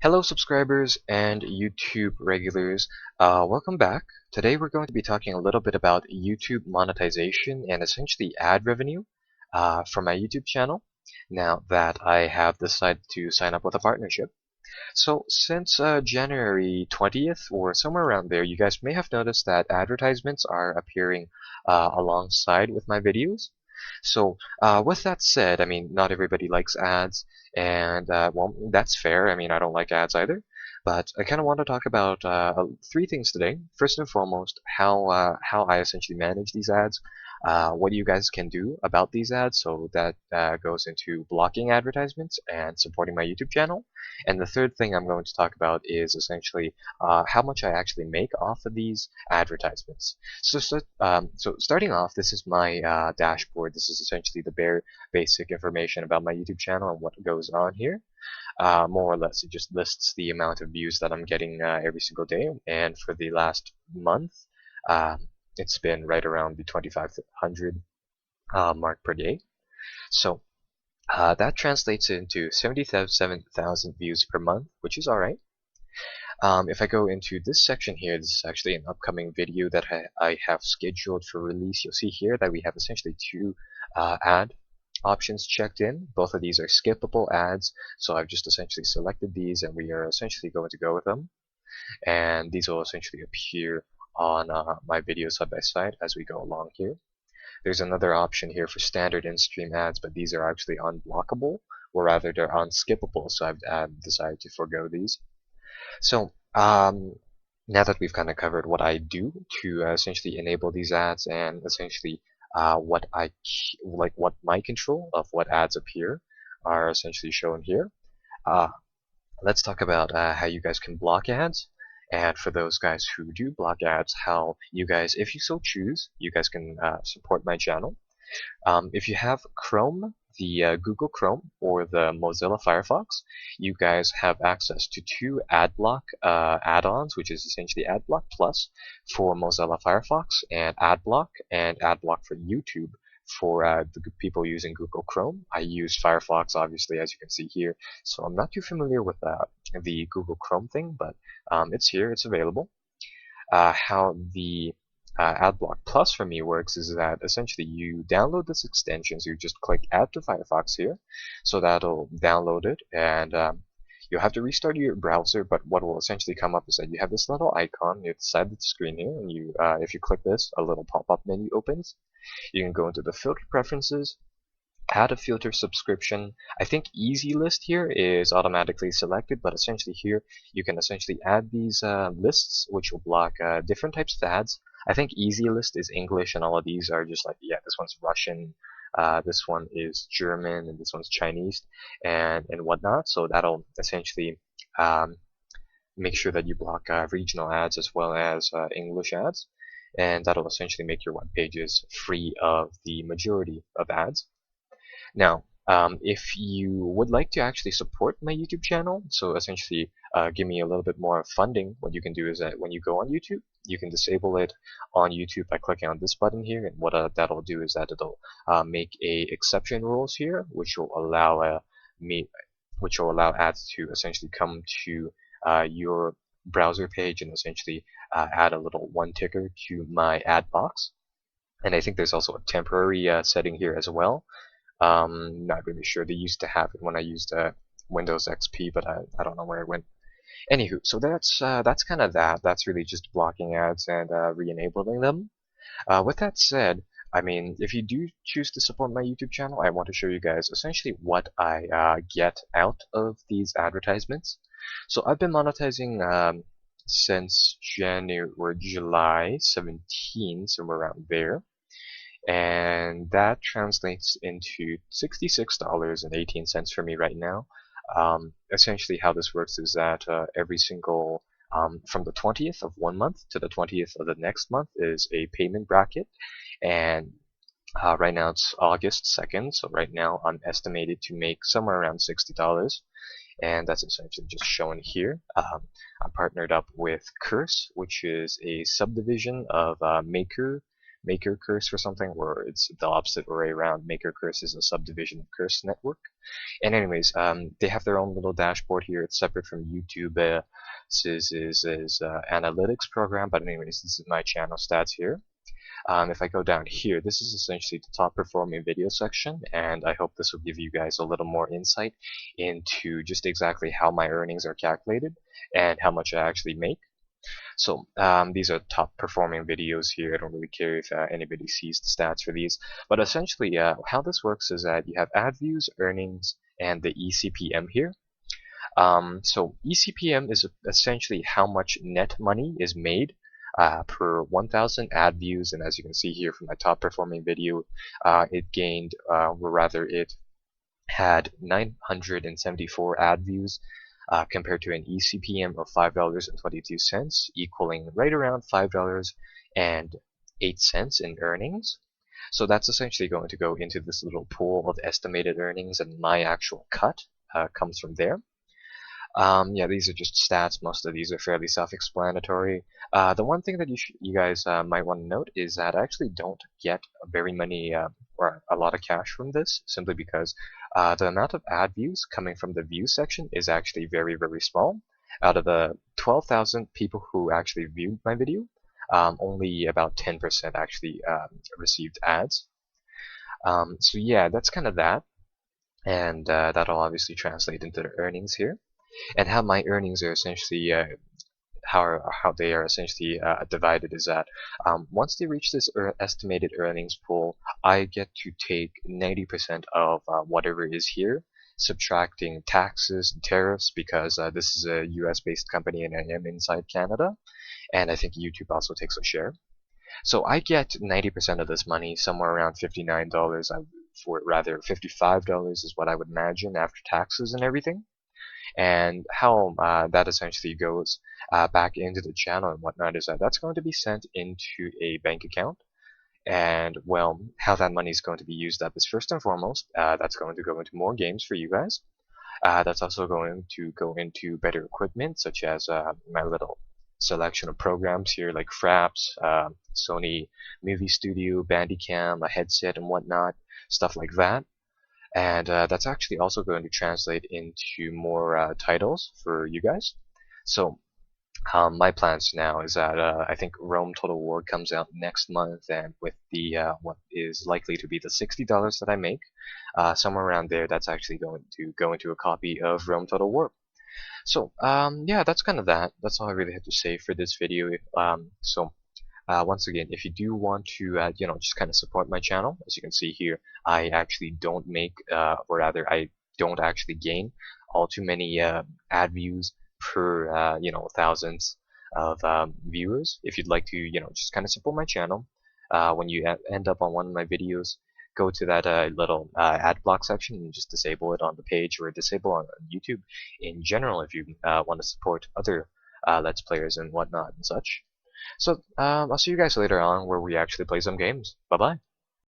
Hello subscribers and YouTube regulars, welcome back. Today we're going to be talking a little bit about YouTube monetization and essentially ad revenue for my YouTube channel now that I have decided to sign up with a partnership. So since January 20th or somewhere around there, you guys may have noticed that advertisements are appearing alongside with my videos. So with that said, I mean, not everybody likes ads, and well, that's fair. I mean, I don't like ads either. But I kind of want to talk about three things today. First and foremost, how I essentially manage these ads, what you guys can do about these ads, so that goes into blocking advertisements and supporting my YouTube channel. And the third thing I'm going to talk about is essentially how much I actually make off of these advertisements. So starting off, this is my dashboard. This is essentially the bare basic information about my YouTube channel and what goes on here. More or less, it just lists the amount of views that I'm getting every single day. And for the last month, uh, it's been right around the 2,500 mark per day. So that translates into 77,000 views per month, which is alright. If I go into this section here, this is actually an upcoming video that I have scheduled for release. You'll see here that we have essentially two ad options checked in. Both of these are skippable ads, so I've just essentially selected these and we are essentially going to go with them. And these will essentially appear on my video side by side as we go along here. There's another option here for standard in-stream ads, but these are actually unblockable, or rather they're unskippable, so I've decided to forego these. So now that we've kind of covered what I do to essentially enable these ads and essentially what what my control of what ads appear are essentially shown here. Uh, let's talk about how you guys can block ads. And for those guys who do block ads, how you guys, if you so choose, you guys can support my channel. If you have Chrome, the Google Chrome or the Mozilla Firefox, you guys have access to two AdBlock add-ons, which is essentially AdBlock Plus for Mozilla Firefox and AdBlock for YouTube for the people using Google Chrome. I use Firefox, obviously, as you can see here, so I'm not too familiar with the Google Chrome thing, but it's here, it's available. How the AdBlock Plus for me works is that essentially you download this extension, so you just click Add to Firefox here, so that'll download it, and you'll have to restart your browser, but what will essentially come up is that you have this little icon near the side of the screen here, and if you click this, a little pop-up menu opens. You can go into the filter preferences, add a filter subscription. I think easy list here is automatically selected, but essentially here you can essentially add these lists which will block different types of ads. I think easy list is English and all of these are just like, yeah, this one's Russian, this one is German, and this one's Chinese and whatnot. So that'll essentially make sure that you block regional ads as well as English ads, and that'll essentially make your web pages free of the majority of ads. Now, if you would like to actually support my YouTube channel, so essentially give me a little bit more funding, what you can do is that when you go on YouTube, you can disable it on YouTube by clicking on this button here, and what that'll do is that it'll make a exception rules here, which will allow ads to essentially come to your browser page and essentially add a little one ticker to my ad box. And I think there's also a temporary setting here as well. Not really sure. They used to have it when I used Windows XP, but I don't know where it went. Anywho, so that's kind of that. That's really just blocking ads and re-enabling them. With that said, I mean, if you do choose to support my YouTube channel, I want to show you guys essentially what I get out of these advertisements. So I've been monetizing since January or July 17, somewhere around there. And that translates into $66.18 for me right now. Essentially how this works is that every single from the 20th of one month to the 20th of the next month is a payment bracket, and right now it's August 2nd, so right now I'm estimated to make somewhere around $60, and that's essentially just shown here. I'm partnered up with Curse, which is a subdivision of Maker Maker Curse or something, where it's the opposite way around. Maker Curse is a subdivision of Curse Network. And anyways, they have their own little dashboard here. It's separate from YouTube. This is analytics program, but anyways, this is my channel stats here. If I go down here, this is essentially the top performing video section, and I hope this will give you guys a little more insight into just exactly how my earnings are calculated and how much I actually make. So these are top performing videos here. I don't really care if anybody sees the stats for these, but essentially how this works is that you have ad views, earnings, and the eCPM here. So eCPM is essentially how much net money is made per 1,000 ad views, and as you can see here from my top performing video, it gained, or rather it had 974 ad views compared to an eCPM of $5.22, equaling right around $5.08 in earnings. So that's essentially going to go into this little pool of estimated earnings, and my actual cut comes from there. Yeah, these are just stats. Most of these are fairly self-explanatory. The one thing that you guys might want to note is that I actually don't get very many or a lot of cash from this, simply because the amount of ad views coming from the view section is actually very, very small. Out of the 12,000 people who actually viewed my video, only about 10% actually received ads. So yeah, that's kind of that, and that'll obviously translate into the earnings here. And how my earnings are essentially how they are essentially divided is that once they reach this estimated earnings pool, I get to take 90% of whatever is here, subtracting taxes and tariffs, because this is a US based company and I am inside Canada, and I think YouTube also takes a share. So I get 90% of this money, somewhere around $59, for rather $55 is what I would imagine after taxes and everything. And how that essentially goes back into the channel and whatnot is that that's going to be sent into a bank account. And well, how that money is going to be used up is, first and foremost, that's going to go into more games for you guys. That's also going to go into better equipment, such as my little selection of programs here, like Fraps, Sony Movie Studio, Bandicam, a headset and whatnot, stuff like that. And that's actually also going to translate into more titles for you guys. So my plans now is that I think Rome Total War comes out next month, and with the what is likely to be the $60 that I make, somewhere around there, that's actually going to go into a copy of Rome Total War. So yeah, that's kind of that. That's all I really have to say for this video. Once again, if you do want to, just kind of support my channel, as you can see here, I actually don't make, or rather, I don't actually gain all too many ad views per, thousands of viewers. If you'd like to, just kind of support my channel, when you end up on one of my videos, go to that little ad block section and just disable it on the page, or disable on YouTube in general if you want to support other Let's Players and whatnot and such. So, I'll see you guys later on where we actually play some games. Bye-bye.